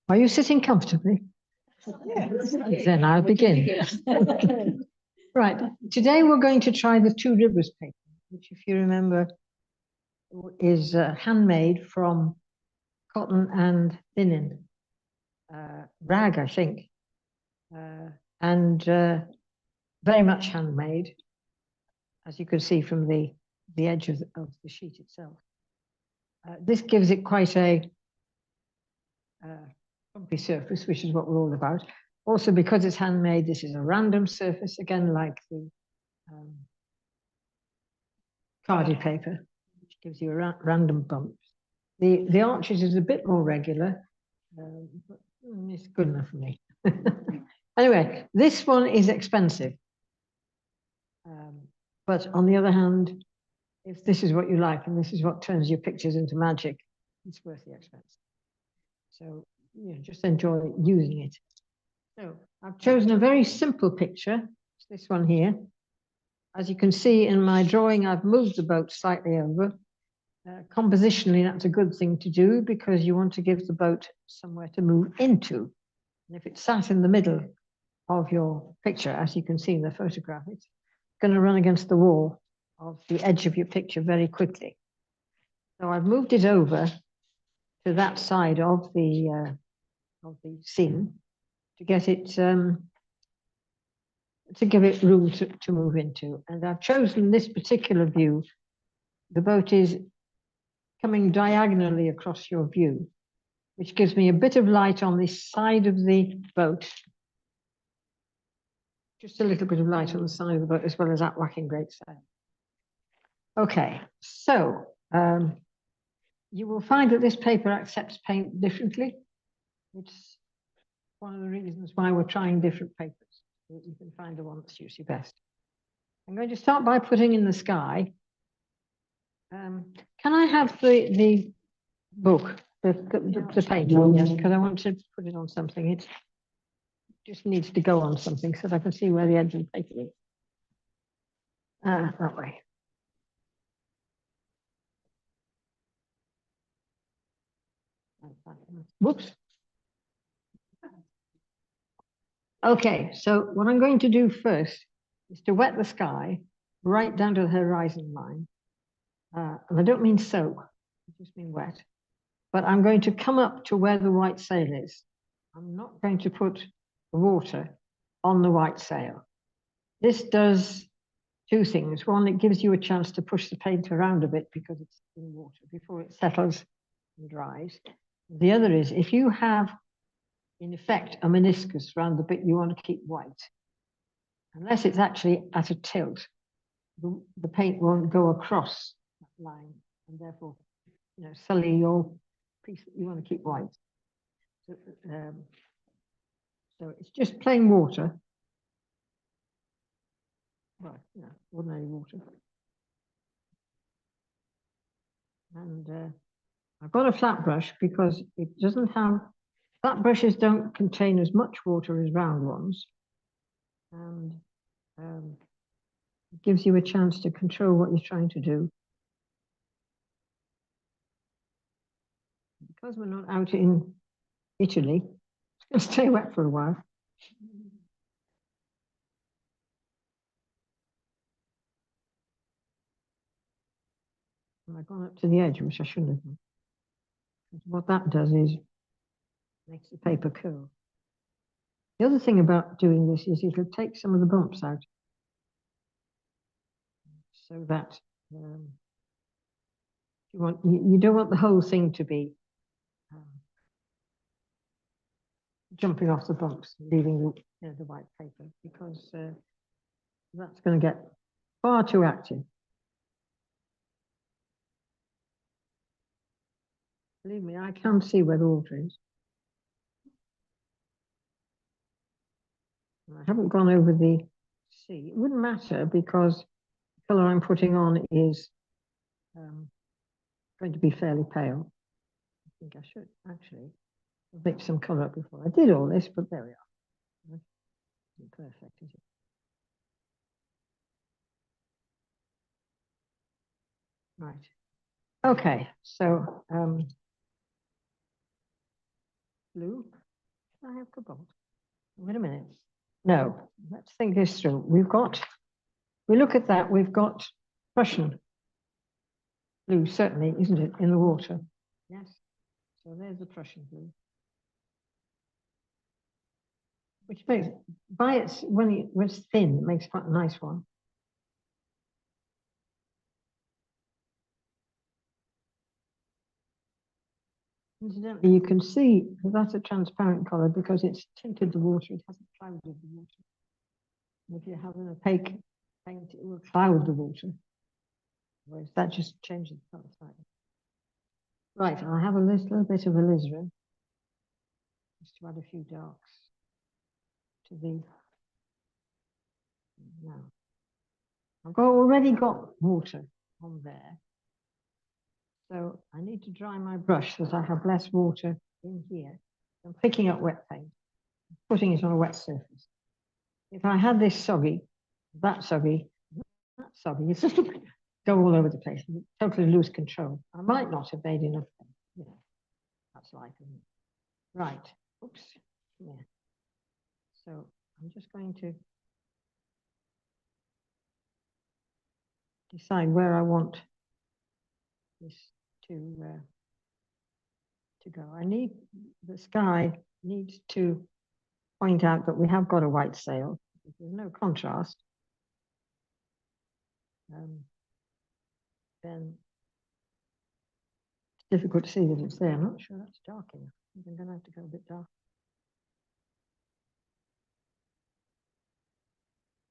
Are you sitting comfortably? Yes. Then I'll begin. Right. Today we're going to try the TwoRivers paper, which, if you remember, is handmade from cotton and linen, rag, I think, and very much handmade, as you can see from the edge of the sheet itself. This gives it quite a bumpy surface, which is what we're all about. Also, because it's handmade, this is a random surface, again, like the cardi paper, which gives you a random bump. The arches is a bit more regular, but it's good enough for me. Anyway, this one is expensive. But on the other hand, if this is what you like and this is what turns your pictures into magic, it's worth the expense. So, you know, just enjoy using it. So I've chosen a very simple picture. It's this one here. As you can see in my drawing, I've moved the boat slightly over. Compositionally, that's a good thing to do because you want to give the boat somewhere to move into. And if it's sat in the middle of your picture, as you can see in the photograph, it's going to run against the wall of the edge of your picture very quickly. So I've moved it over to that side of the scene to get it to give it room to move into. And I've chosen this particular view. The boat is coming diagonally across your view, which gives me a bit of light on this side of the boat. Just a little bit of light on the side of the boat, as well as that whacking great sail. Okay, so you will find that this paper accepts paint differently. It's one of the reasons why we're trying different papers, so that you can find the one that suits you best. I'm going to start by putting in the sky. Can I have the book, the paint? Yes, because I want to put it on something. It just needs to go on something so that I can see where the edge of the paper is. That way. Whoops. Okay, so what I'm going to do first is to wet the sky right down to the horizon line. And I don't mean soak, I just mean wet. But I'm going to come up to where the white sail is. I'm not going to put the water on the white sail. This does two things. One, it gives you a chance to push the paint around a bit because it's in water before it settles and dries. The other is, if you have, in effect, a meniscus around the bit you want to keep white, unless it's actually at a tilt, the paint won't go across that line and therefore, you know, sully your piece that you want to keep white. So it's just plain water. Well, yeah, ordinary water. And I've got a flat brush because it doesn't have, flat brushes don't contain as much water as round ones. And it gives you a chance to control what you're trying to do. Because we're not out in Italy, it's going to stay wet for a while. And I've gone up to the edge, which I shouldn't have done. What that does is makes the paper curl. The other thing about doing this is it'll take some of the bumps out, so that you don't want the whole thing to be jumping off the bumps, leaving the white paper, because that's going to get far too active. Believe me, I can see where the water is. I haven't gone over the sea. It wouldn't matter because the colour I'm putting on is going to be fairly pale. I think I should actually mix some colour up before I did all this, but there we are. Isn't perfect, is it? Right. Okay, so blue. Should I have cobalt? Wait a minute. No, let's think this through. We look at that, we've got Prussian blue, certainly, isn't it, in the water? Yes. So there's the Prussian blue. Which makes, by its, when it was thin, it makes quite a nice one. Incidentally, you can see that's a transparent color because it's tinted the water, it hasn't clouded the water. And if you have an opaque paint, it will cloud the water. Whereas that just changes the color slightly. Right, I'll have a little bit of alizarin, just to add a few darks to the, now. Already got water on there. So I need to dry my brush so that I have less water in here. I'm picking up wet paint, putting it on a wet surface. If I had this soggy, that soggy, it's just go all over the place, totally lose control. I might not have made enough, you know, that's life, isn't it? Right, oops, yeah. So I'm just going to decide where I want this to go. The sky needs to point out that we have got a white sail. If there's no contrast, then it's difficult to see that it's there. I'm not sure that's dark enough. I'm going to have to go a bit dark.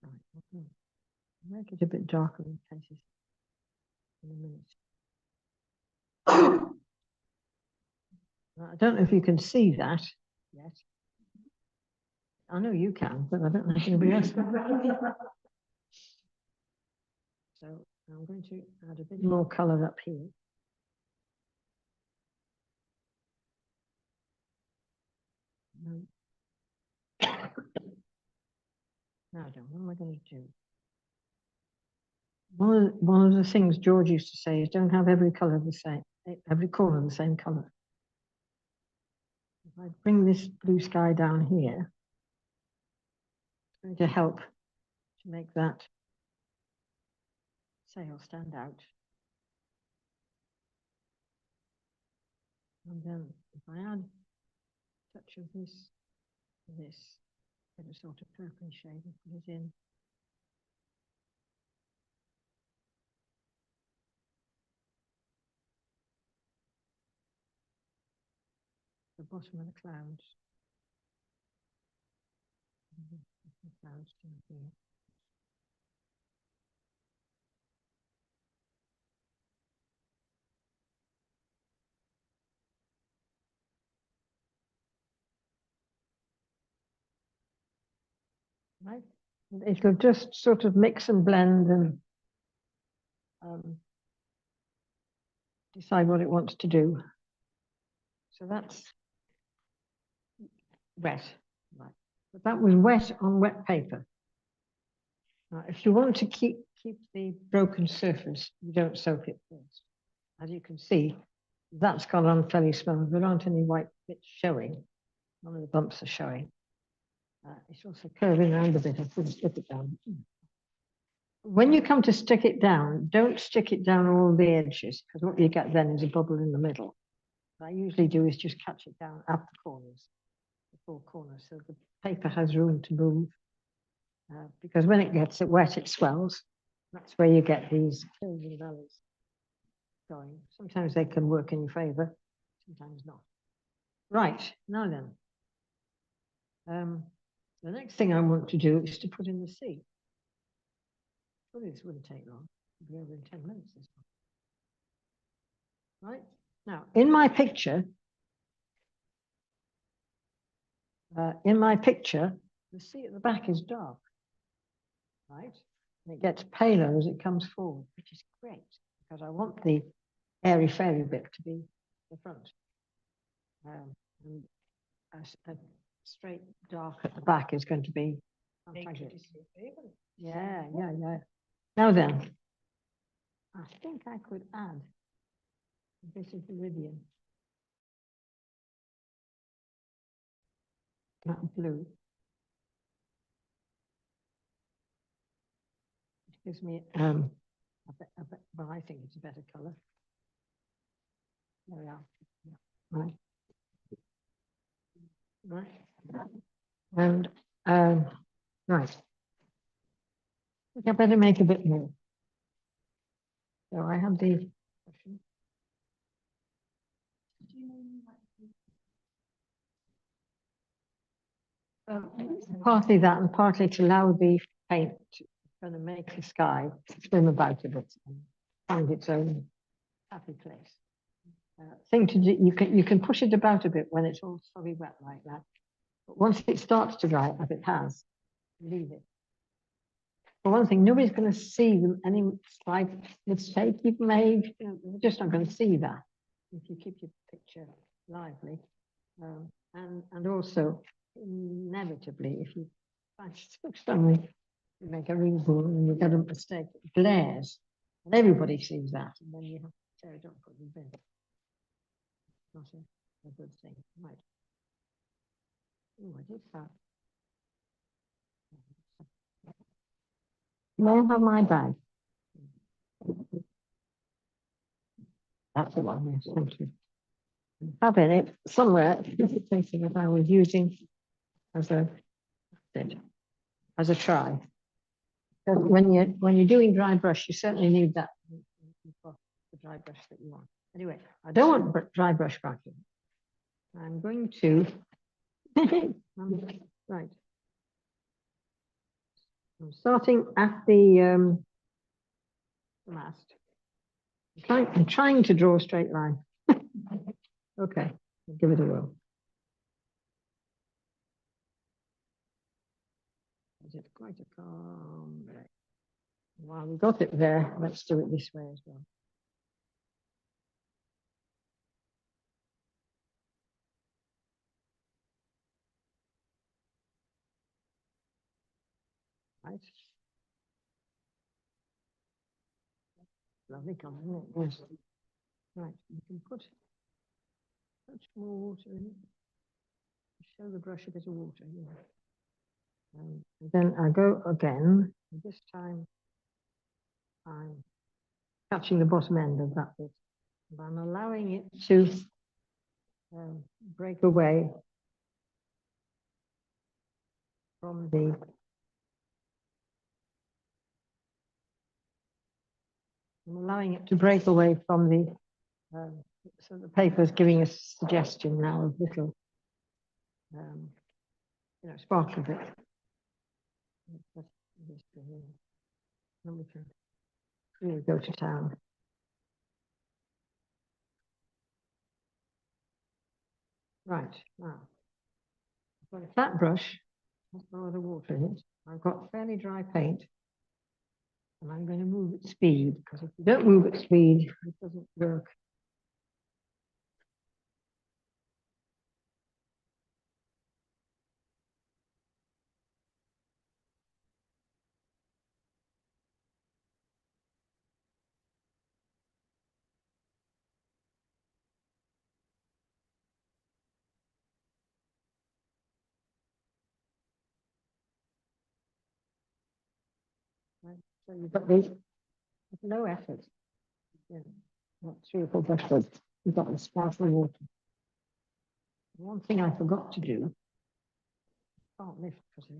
Right, okay. Make it a bit darker in places in a minute. I don't know if you can see that yet. I know you can, but I don't know if anybody else can. So I'm going to add a bit more color up here. Now, what am I going to do? One of the things George used to say is don't have every color the same, every corner the same color. If I bring this blue sky down here, it's going to help to make that sail stand out. And then if I add a touch of this, get a sort of purple shade and put it in. The bottom of the clouds. The clouds down here. Right? It'll just sort of mix and blend and decide what it wants to do. So that's wet, right? But that was wet on wet paper. Now, if you want to keep the broken surface, you don't soak it first. As you can see, that's gone on fairly smooth. There aren't any white bits showing. None of the bumps are showing. It's also curving around a bit. I couldn't stick it down. When you come to stick it down, don't stick it down all the edges, because what you get then is a bubble in the middle. What I usually do is just catch it down at the corners, the four corners, so the paper has room to move. Because when it gets wet, it swells. That's where you get these hills and valleys going. Sometimes they can work in your favor, sometimes not. Right, now then. The next thing I want to do is to put in the sea. Well, this wouldn't take long. It'll be over in 10 minutes this one. Right, now in my picture, the sea at the back is dark, right? And it gets paler as it comes forward, which is great because I want the airy-fairy bit to be the front. And a straight dark at the back is going to be fantastic. Yeah. Now then, I think I could add a bit of iridium. that blue. It gives me well, I think it's a better color. There we are. Right. Right. And right. I think I better make a bit more. So I have the partly that and partly to allow the paint to kind of make the sky swim about a bit and find its own happy place. Thing to do, you can push it about a bit when it's all soggy wet like that. But once it starts to dry, as it has, leave it. For one thing, nobody's going to see them any slight mistake you've made. You know, they're just not going to see that if you keep your picture lively. And also, inevitably, if you find something, you make a reasonable and you get a mistake, it glares, and everybody sees that, and then you have to tear it up and put it in the bin. Not a good thing, right? Oh, I did that. May I have my bag? That's the one, yes, thank you. Having it somewhere, thinking that I was using as a try. Because when you're doing dry brush, you certainly need that. The dry brush that you want. Anyway, I don't want dry brush vacuum. I'm going to right. I'm starting at the mast. I'm trying to draw a straight line. Okay, I'll give it a whirl. Is it quite a calm? While we got it there, let's do it this way as well. Right. Lovely colour, isn't it? Yes. Right, you can put much more water in it. Show the brush a bit of water. Yeah. And then I go again. This time I'm catching the bottom end of that bit. And I'm allowing it to break away from the so the paper is giving a suggestion now of little sparkle bit. Then we can really go to town. Right, now I've got a flat brush, has got a lot of water in it. I've got fairly dry paint, and I'm going to move at speed, because if you don't move at speed, it doesn't work. Right? So you've got these with no effort. Yeah, not 3 or 4 brush strokes. You've got the sparkling water. One thing I forgot to do, I can't lift because I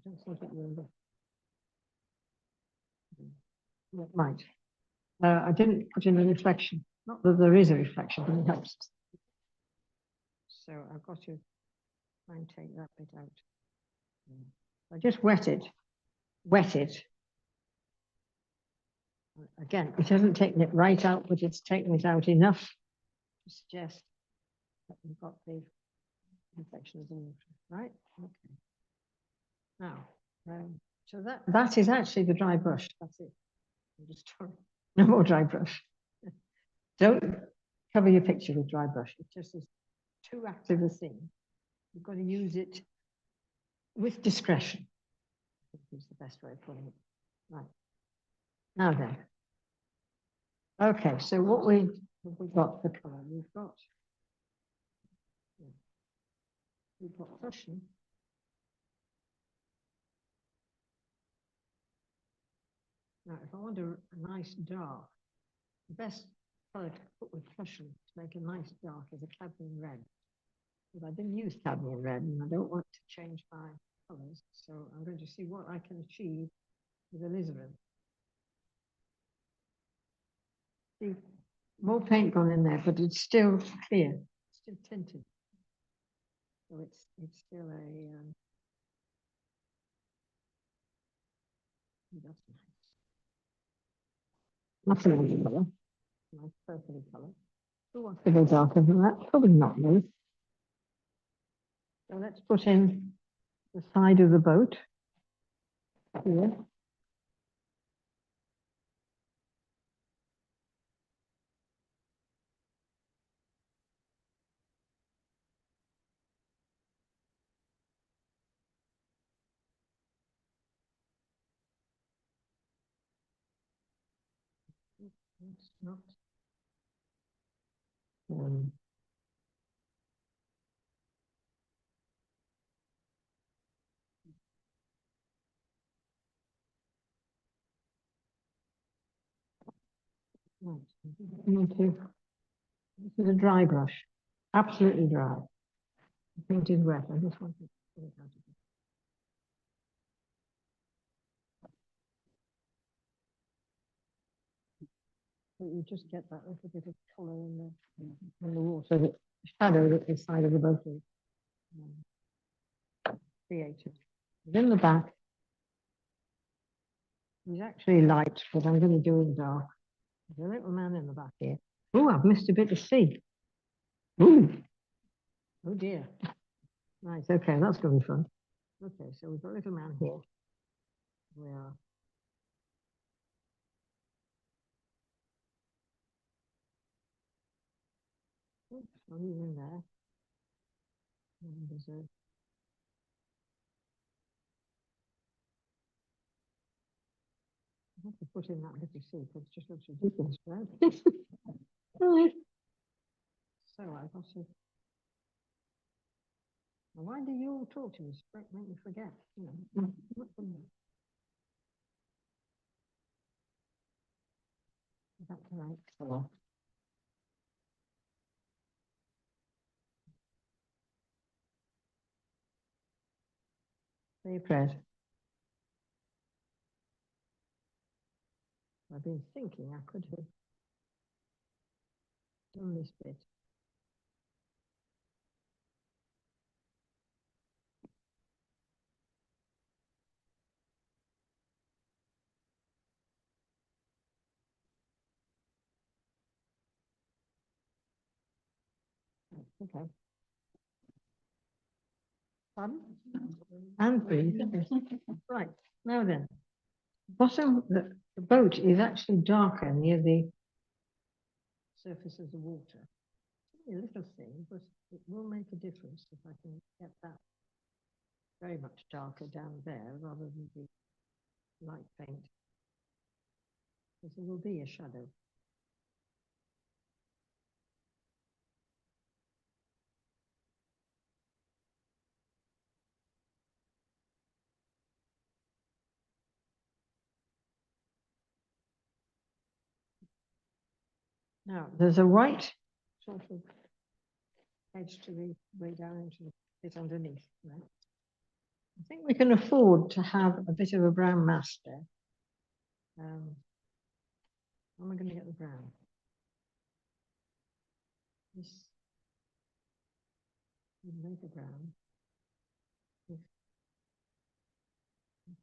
don't think it will lift. It might. I didn't put in a reflection. Not that there is a reflection, but it helps. So I've got to try and take that bit out. I just wet it. Again, it hasn't taken it right out, but it's taken it out enough to suggest that we've got the reflection of the water, right? Okay. Now, so that is actually the dry brush. That's it. I'm just no more dry brush. Don't cover your picture with dry brush. It just is too active a thing. You've got to use it with discretion. I think is the best way of putting it. Right. Now then. Okay, so what we've got the colour. We've got Prussian. Now, if I want a nice dark, the best color to put with cushion to make a nice dark is a cadmium red. But I didn't use cadmium red and I don't want to change my colors. So I'm going to see what I can achieve with alizarin. See, more paint gone in there, but it's still clear, it's still tinted. So it's still a that's nice. That's a nice color, nice purpley color. Who wants to go darker than that? Probably not me. So let's put in the side of the boat here. It's not. Um, right. This is a dry brush, absolutely dry. The paint is wet. I just want to put it out of it. So you just get that little bit of colour in the water, the shadow that the side of the boat is created. Within the back, he's actually light, but I'm going to do it dark. There's a little man in the back here. Oh, I've missed a bit of sea. Ooh. Oh dear. Nice. Okay, that's going to be fun. Okay, so we've got a little man here. We are. Oops, well, he's in there. And there's a. I have to put in that little sea because it just looks ridiculous, right? Right. So I've got to. Why do you all talk to me? Make me forget. You know. That's right. Hello. Say a prayer. I've been thinking I could have done this bit. Okay. Pardon? And breathe. Right. Now then, bottom, the boat is actually darker near the surface of the water. A little thing, but it will make a difference if I can get that very much darker down there rather than the light paint. Because there will be a shadow. Now, there's a white sort of edge to the way down into the bit underneath. Right? I think we can afford to have a bit of a brown mass there. How am I going to get the brown? This would make a brown. With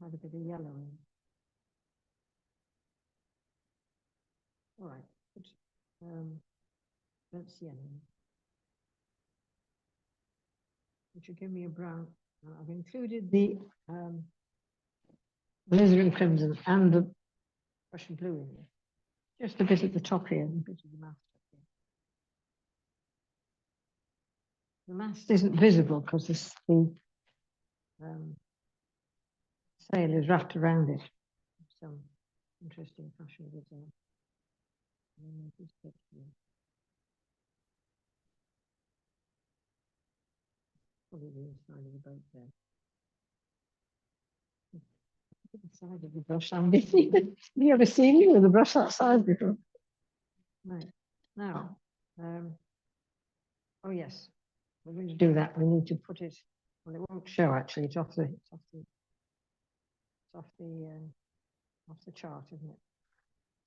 quite a bit of yellow in. All right, but, don't see any. Which will give me a brown. I've included the alizarin crimson and the Russian blue in there. Just a bit at the top here and a bit of the mast. The mast isn't visible because the sail is wrapped around it. Some interesting fashion design. Probably the inside of the boat there. The side of the brush. Have you ever seen me with a brush that size before? Right. Now, oh yes, we're going to do that. We need to put it, well, it won't show actually. It's off off the chart, isn't it?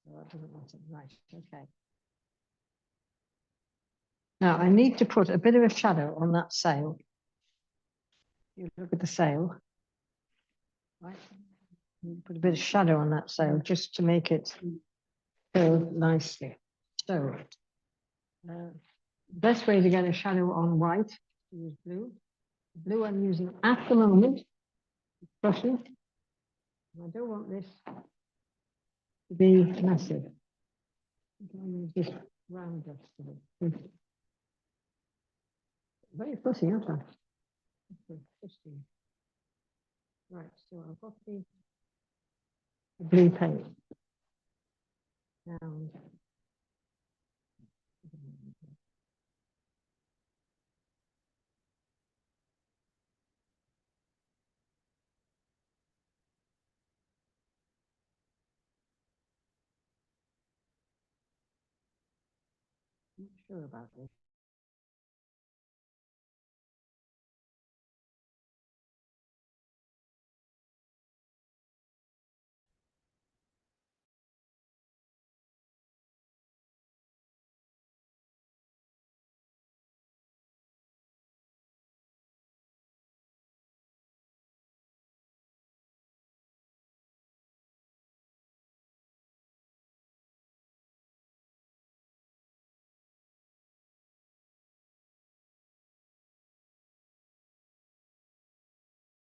So that doesn't matter. Right. Okay. Now I need to put a bit of a shadow on that sail. You look at the sail, right? You put a bit of shadow on that sail just to make it go nicely. So, best way to get a shadow on white is to use blue. The blue I'm using at the moment is Prussian. I don't want this to be massive. I'm going to use this round brush today. Very fussy, aren't I? Okay, interesting. Right, so I've got the blue paint. And I'm not sure about this.